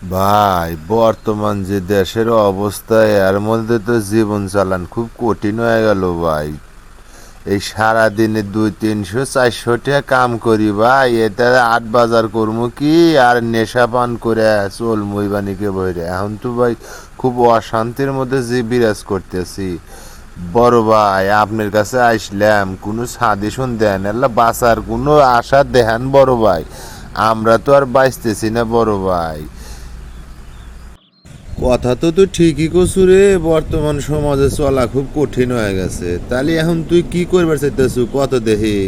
ভাই, বর্তমান যে দেশের অবস্থা এর মধ্যে তো জীবন চালান খুব কঠিন হয়ে গেল ভাই। এই সারাদিনে 200-300-400 টাকা কাম করি ভাই, এটা আট বাজার করবো কি আর নেশা পান করে চল মইবানিকে বইরে এখন তো ভাই খুব অশান্তির মধ্যে যে বিরাজ করতেছি। বড় ভাই, আপনার কাছে আসলাম, কোনো সাজেশন দেন, এলা বাঁচার কোনো আশা দেন বড় ভাই। আমরা তো আর বাঁচতেছি না বড় ভাই। কথা তো তুই ঠিকই কছু রে, বর্তমান সমাজে চলা খুব কঠিন হয়ে গেছে। তাহলে এখন তুই কি করবার চাইতেছু কত দেখি।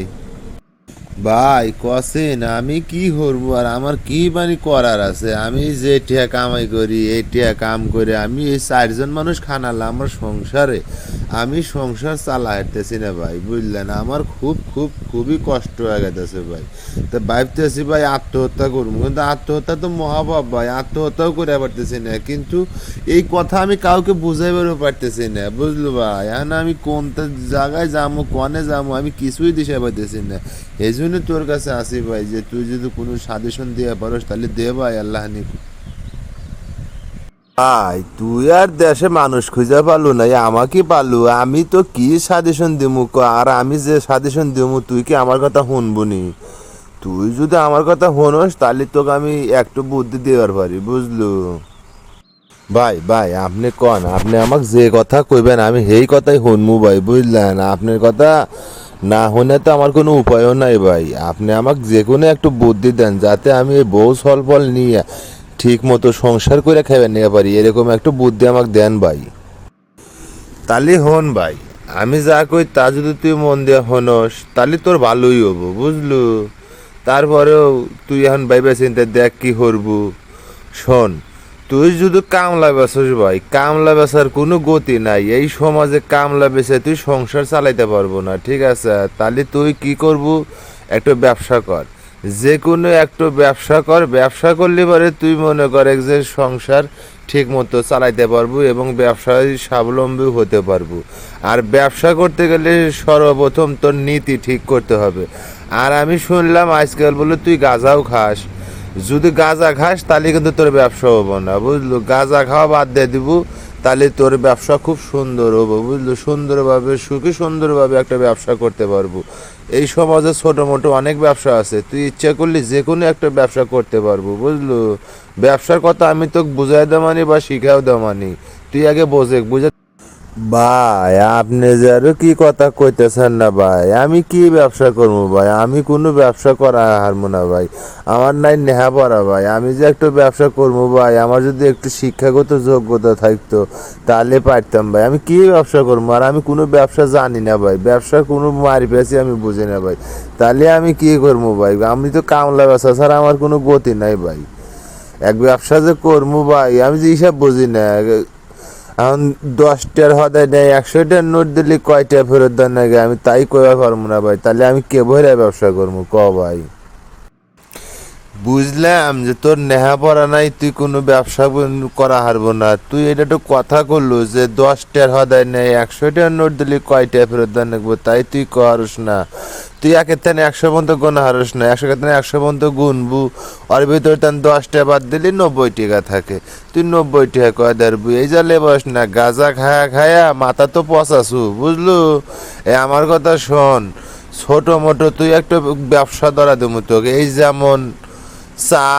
ভাই কসেন আমি কি করবো আর আমার কি মানে করার আছে, আমি যে টিয়া কামাই করি এই টিয়া কাম করে আমি এই 4 জন মানুষ খানালাম আমার সংসারে, আমি সংসার চালাইতেছি না ভাই, বুঝলেন? আমার খুব খুব খুবই কষ্ট হয়ে গেছে ভাই। তা ভাবতেছি ভাই আত্মহত্যা করবো, কিন্তু আত্মহত্যা তো মহাপাপ ভাই, আত্মহত্যাও করে পারতেছি না, কিন্তু এই কথা আমি কাউকে বুঝাইবারও পারতেছি না, বুঝলো ভাই? এখন আমি কোনটা জায়গায় যাবো, কনে যাবো, আমি কিছুই দিশা পাইতেছি না। এই জন্য তোর কাছে আসি ভাই, যে তুই যদি কোনো সাজেশন দিয়ে পারস তাহলে দে ভাই, আল্লাহ নি। ভাই তুই আর দেশে মানুষ খুঁজে পালু নাই, আমাকে পালু, আমি তো কি সাজেশন দিমু আর আমি যে সাজেশন দিমু তুই কি আমার কথা শুনবুনি? তুই যদি আমার কথা শুনস তাহলে তোকে আমি একটু বুদ্ধি দেওয়ার পারি, বুঝলু? ভাই ভাই আপনি কন, আপনি আমাকে যে কথা কইবেন আমি সেই কথাই শুনমু ভাই, বুঝলেন? আপনার কথা না শুনে তো আমার কোনো উপায়ও নাই ভাই। আপনি আমাকে যে কোনো একটু বুদ্ধি দেন যাতে আমি এই বউ ফল নিয়ে ঠিক মতো সংসার করে খাইবে নিয়ে পারি, এরকম একটু বুদ্ধি আমাকে দেন ভাই। তাহলে হন ভাই, আমি যা কই তা যদি তুই মন দিয়ে হনস তাহলে তোর ভালোই হবো, বুঝলু? তারপরেও তুই এখন ভাইবে চিন্তা দেখ কি করবু। শোন, তুই যদি কামলা বেচস ভাই, কামলা বেচার কোনো গতি নাই এই সমাজে, কামলা বেচে তুই সংসার চালাইতে পারবো না, ঠিক আছে? তাহলে তুই কি করবু, একটা ব্যবসা কর, যে কোনো একটা ব্যবসা কর, ব্যবসা করলে পরে তুই মনে কর যে সংসার ঠিক মতো চালাইতে পারবো এবং ব্যবসায় স্বাবলম্বী হতে পারবো। আর ব্যবসা করতে গেলে সর্বপ্রথম তোর নীতি ঠিক করতে হবে। আর আমি শুনলাম আজকাল বলে তুই গাঁজাও খাস, যদি গাঁজা খাস তাহলে কিন্তু তোর ব্যবসা হবো না, বুঝলো? গাঁজা খাওয়া বাদ দিয়ে দিব, তাহলে তোর ব্যবসা খুব সুন্দর হবো, বুঝলো? সুন্দরভাবে সুখী সুন্দরভাবে একটা ব্যবসা করতে পারবো। এই সমাজে ছোটো মোটো অনেক ব্যবসা আছে, তুই ইচ্ছা করলে যে কোনো একটা ব্যবসা করতে পারবো, বুঝলো? ব্যবসার কথা আমি তোকে বুঝাই দেওয়ানি বা শিখাও দেওয়ানি, তুই আগে বোঝে বুঝে। ভাই আপনি যে আরো কি কথা কইতেছেন না ভাই, আমি কি ব্যবসা করবো ভাই? আমি কোনো ব্যবসা করা হারবো না ভাই, আমার নাই নেহা পড়া ভাই। আমি যে একটু ব্যবসা করবো ভাই, আমার যদি একটু শিক্ষাগত যোগ্যতা থাকতো তাহলে পারতাম ভাই। আমি কি ব্যবসা করবো, আর আমি কোনো ব্যবসা জানি না ভাই, ব্যবসা কোনো মারি পেয়েছি আমি বুঝি না ভাই। তাহলে আমি কি করবো ভাই? আমি তো কামলা ব্যবসা ছাড়া আমার কোনো গতি নাই ভাই। এক ব্যবসা যে করবো ভাই, আমি যে হিসাব বুঝি না। এখন 10টার হদায় নেই, 100টার নোট দিলে কয়টা ফেরত দেন নাকি আমি তাই কইবা পারবো না ভাই। তাহলে আমি কে ভরে ব্যবসা করবো ক ভাই? বুঝলাম যে তোর নেহা পড়া নাই, তুই কোনো ব্যবসা করা হারবো না। তুই এটা তো কথা করলু যে 10টার হদায় নেই, 100টার নোট দিলে কয়টা ফেরত দেন রাখবো, তাই তুই কহারস না। তুই একের তেন 100 পর্যন্ত গোনা হারস না, 100 পর্যন্ত গুনবু, ওর ভিতরে তেন 10টা বাদ দিলি 90 টাকা থাকে, তুই 90 টাকা কয় ধরবু। এই যা লেবস না, গাঁজা খায়া খায়া মাথা তো পচাছু, বুঝলু? এ আমার কথা শোন, ছোট মোটো তুই একটা ব্যবসা ধরা দেবো তোকে, এই যেমন চা,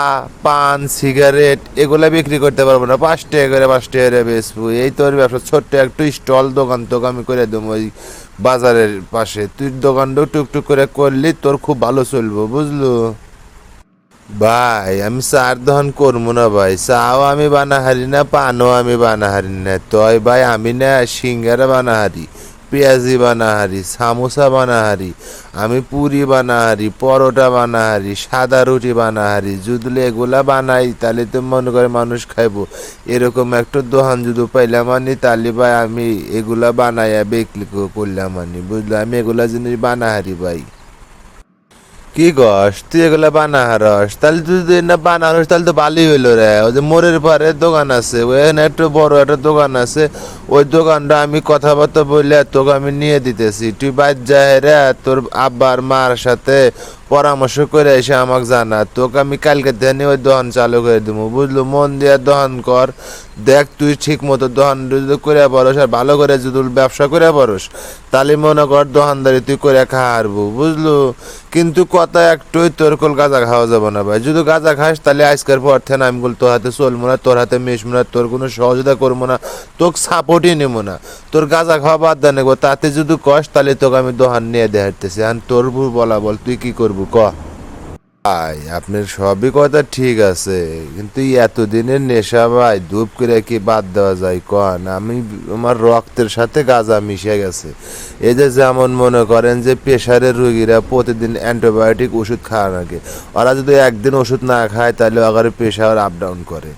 পান, সিগারেট এগুলা বিক্রি করতে পারবো না, 5 টাকা করে 5 টাকা করে বেচবো, এই তোর ব্যবসা। ছোট্ট একটু স্টল দোকান তোকে আমি করে দেবো ওই বাজারের পাশে, তুই দোকানটাও টুকটুক করে করলি তোর খুব ভালো চলবো, বুঝলো? ভাই আমি চার দহন করবো না ভাই, চাও আমি বানাহারি না, পানও আমি বানাহারি না, তয় ভাই আমি না সিঙ্গারা বানাহারি, পেঁয়াজি বানাহারি, সামোসা বানাহারি, আমি পুরি বানাহারি, পরোটা বানাহারি, সাদা রুটি বানাহারি। যদি এগুলা বানাই তাহলে তো মনে করে মানুষ খাইবো, এরকম একটা দোকান যদি পাইলাম আনি তাহলে ভাই আমি এগুলা বানাইয়া বিক্রি করলাম আনি, বুঝলো? আমি এগুলা জিনিস বানাহারি ভাই। কি কস তুই এগুলা বানাহারস? তাহলে তুই যদি না বানাহারস তাহলে তো ভালোই হইলো রে। ওই যে মোড়ের পারে দোকান আছে, ওখানে একটু বড় একটা দোকান আছে, ওই দোকানটা আমি কথাবার্তা বললে তোকে আমি নিয়ে দিতেছি, তুই বাদ যায় রে তোর আব্বার মার সাথে পরামর্শ করে এসে আমাকে জানা, তোকে আমি কালকে থেকে ওই দহন চালু করে দেবো, বুঝলো? মন দিয়ে দহন কর, দেখ তুই ঠিক মতো দহন যদি করে পারস আর ভালো করে যদি ব্যবসা করে পারস, তাহলে মনে কর দোকানদারি তুই করে খাওয়ারবো, বুঝলো? কিন্তু কথা একটুই, তোর কোল গাঁজা খাওয়া যাবে না ভাই। যদি গাঁজা খাস তাহলে আজকের পর থেকে আমি বল তোর হাতে চলবো না, তোর হাতে মিশবো না, তোর কোনো সহযোগিতা করবো না, তোকে সাপোর্টই নেবো না। তোর গাঁজা খাওয়া বাদ দা নেবো, তাতে যদি কস তাহলে তোকে আমি দোকান নিয়ে দেখাতেছি। আর তোর বলা বল, তুই কি করবো ক? ভাই আপনার সবই কথা ঠিক আছে, কিন্তু এতদিনের নেশা ভাই ধূপ করে কি বাদ দেওয়া যায় কন? আমি আমার রক্তের সাথে গাঁজা মিশে গেছে। এই যে যেমন মনে করেন যে প্রেশারের রুগীরা প্রতিদিন অ্যান্টিবায়োটিক ওষুধ খাওয়া লাগে, ওরা যদি একদিন ওষুধ না খায় তাহলে ওদের প্রেশার আপ ডাউন করে,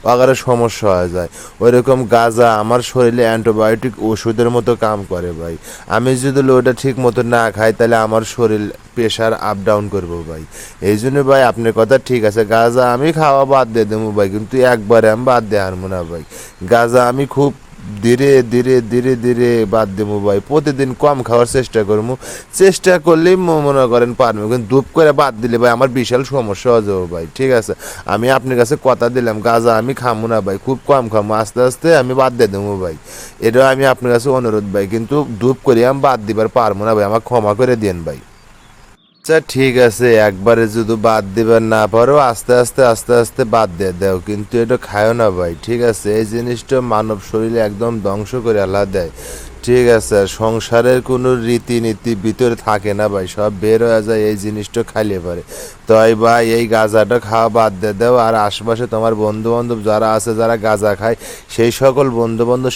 ওদের সমস্যা হয়ে যায়। ওই রকম গাঁজা আমার শরীরে অ্যান্টিবায়োটিক ওষুধের মতো কাম করে ভাই। আমি যদি ওটা ঠিক মতো না খাই তাহলে আমার শরীর প্রেশার আপ ডাউন করবো ভাই। এই জন্য ভাই আপনার কথা ঠিক আছে, গাঁজা আমি খাওয়া বাদ দিয়ে দেবো ভাই, কিন্তু একবারে আমি বাদ দিয়ে হারবো না ভাই। গাঁজা আমি খুব ধীরে ধীরে ধীরে ধীরে বাদ দেবো ভাই, প্রতিদিন কম খাওয়ার চেষ্টা করবো। চেষ্টা করলেই মনে করেন পারবো, কিন্তু ধূপ করে বাদ দিলে ভাই আমার বিশাল সমস্যা হয়ে যাবো ভাই। ঠিক আছে, আমি আপনার কাছে কথা দিলাম গাঁজা আমি খামো না ভাই, খুব কম খামো, আস্তে আস্তে আমি বাদ দিয়ে দেবো ভাই। এটা আমি আপনার কাছে অনুরোধ ভাই, কিন্তু ধূপ করে আমি বাদ দিবার পারবো না ভাই, আমার ক্ষমা করে দিন ভাই। আচ্ছা ঠিক আছে, একবারে যদি বাদ দিবার না পারো আস্তে আস্তে আস্তে আস্তে বাদ দিয়ে দাও, কিন্তু এটা খায়ও না ভাই। ঠিক আছে, এই জিনিসটা মানব শরীরে একদম ধ্বংস করে আল্লাহ দেয়। ঠিক আছে, সংসারের কোনো রীতিনীতি ভিতরে থাকে না ভাই, সব বের হয়ে যায় এই জিনিসটা খাইলে পারে। তাই ভাই এই গাঁজাটা খাওয়া বাদ দিয়ে দাও, আর আশেপাশে তোমার বন্ধু বান্ধব যারা আছে যারা গাঁজা খায় সেই সকল বন্ধু বান্ধব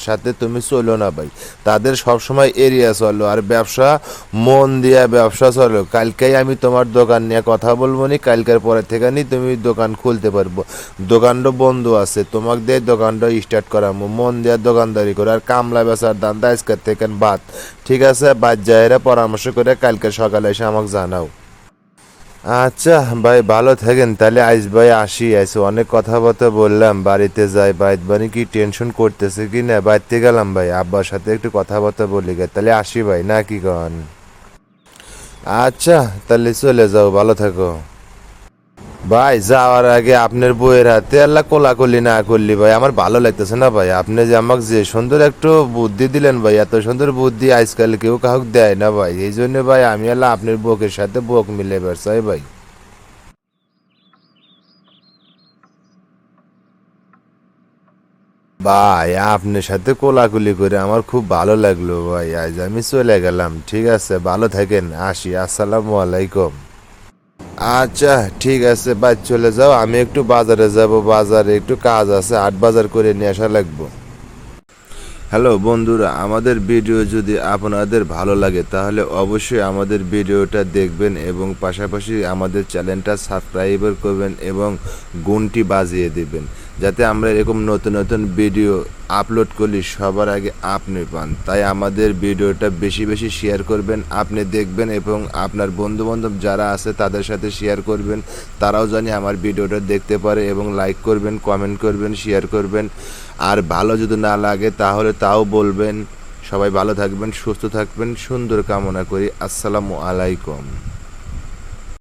সাথে তুমি চলো না ভাই, তাদের সবসময় এড়িয়ে চলো। আর ব্যবসা মন দিয়ে ব্যবসা চলো। কালকেই আমি তোমার দোকান নিয়ে কথা বলবো নি, কালকের পরে থেকে নি তুমি দোকান খুলতে পারবো। দোকানটা বন্ধ আছে, তোমাকে দিয়ে দোকানটা স্টার্ট করাবো, মন দিয়ে দোকানদারি করে। আর কামলা বেচার দান্দা আজকের থেকে বাদ। ঠিক আছে, বাদ যাইরা পরামর্শ করে কালকে সকালে এসে আমাকে জানাও। আচ্ছা ভাই ভালো থাকেন তাহলে, আইস ভাই আসি, আইসে অনেক কথাবার্তা বললাম, বাড়িতে যাই। বাইত বাড়ি কি টেনশন করতেছে কি না, বাড়িতে গেলাম ভাই, আব্বার সাথে একটু কথাবার্তা বলি গে, তাহলে আসি ভাই, না কি কন? আচ্ছা তাহলে চলে যাও, ভালো থাকো ভাই। যাওয়ার আগে আপনার বইয়ের হাতে আল্লাহ কোলাকুলি না করলি ভাই আমার ভালো লাগতেছে না ভাই। আপনি যে আমাকে যে সুন্দর একটু বুদ্ধি দিলেন ভাই, এত সুন্দর বুদ্ধি আজকাল কেউ কাউকে দেয় না ভাই। এই জন্য ভাই আমি আল্লাহ আপনার বউকের সাথে বউক মিলে বেড়াই ভাই। ভাই আপনার সাথে কোলাকুলি করে আমার খুব ভালো লাগলো ভাই, আজ আমি চলে গেলাম। ঠিক আছে, ভালো থাকেন, আসি, আসসালামু আলাইকুম। আচ্ছা ঠিক আছে ভাই, চলে যাও, আমি একটু বাজারে যাব, বাজারে একটু কাজ আছে, হাট বাজার করে নিয়ে আসা লাগবো। হ্যালো বন্ধুরা, আমাদের ভিডিও যদি আপনাদের ভালো লাগে তাহলে অবশ্যই আমাদের ভিডিওটা দেখবেন এবং পাশাপাশি আমাদের চ্যানেলটা সাবস্ক্রাইব করবেন এবং ঘন্টি বাজিয়ে দেবেন, যাতে আমরা এরকম নতুন নতুন ভিডিও আপলোড করলে সবার আগে আপনি পান। তাই আমাদের ভিডিওটা বেশি বেশি শেয়ার করবেন, আপনি দেখবেন এবং আপনার বন্ধুবান্ধব যারা আছে তাদের সাথে শেয়ার করবেন, তারাও জানি আমার ভিডিওটা দেখতে পারে, এবং লাইক করবেন, কমেন্ট করবেন, শেয়ার করবেন। আর ভালো যদি না লাগে তাহলে তাও বলবেন। সবাই ভালো থাকবেন, সুস্থ থাকবেন, সুন্দর কামনা করি। আসসালামু আলাইকুম।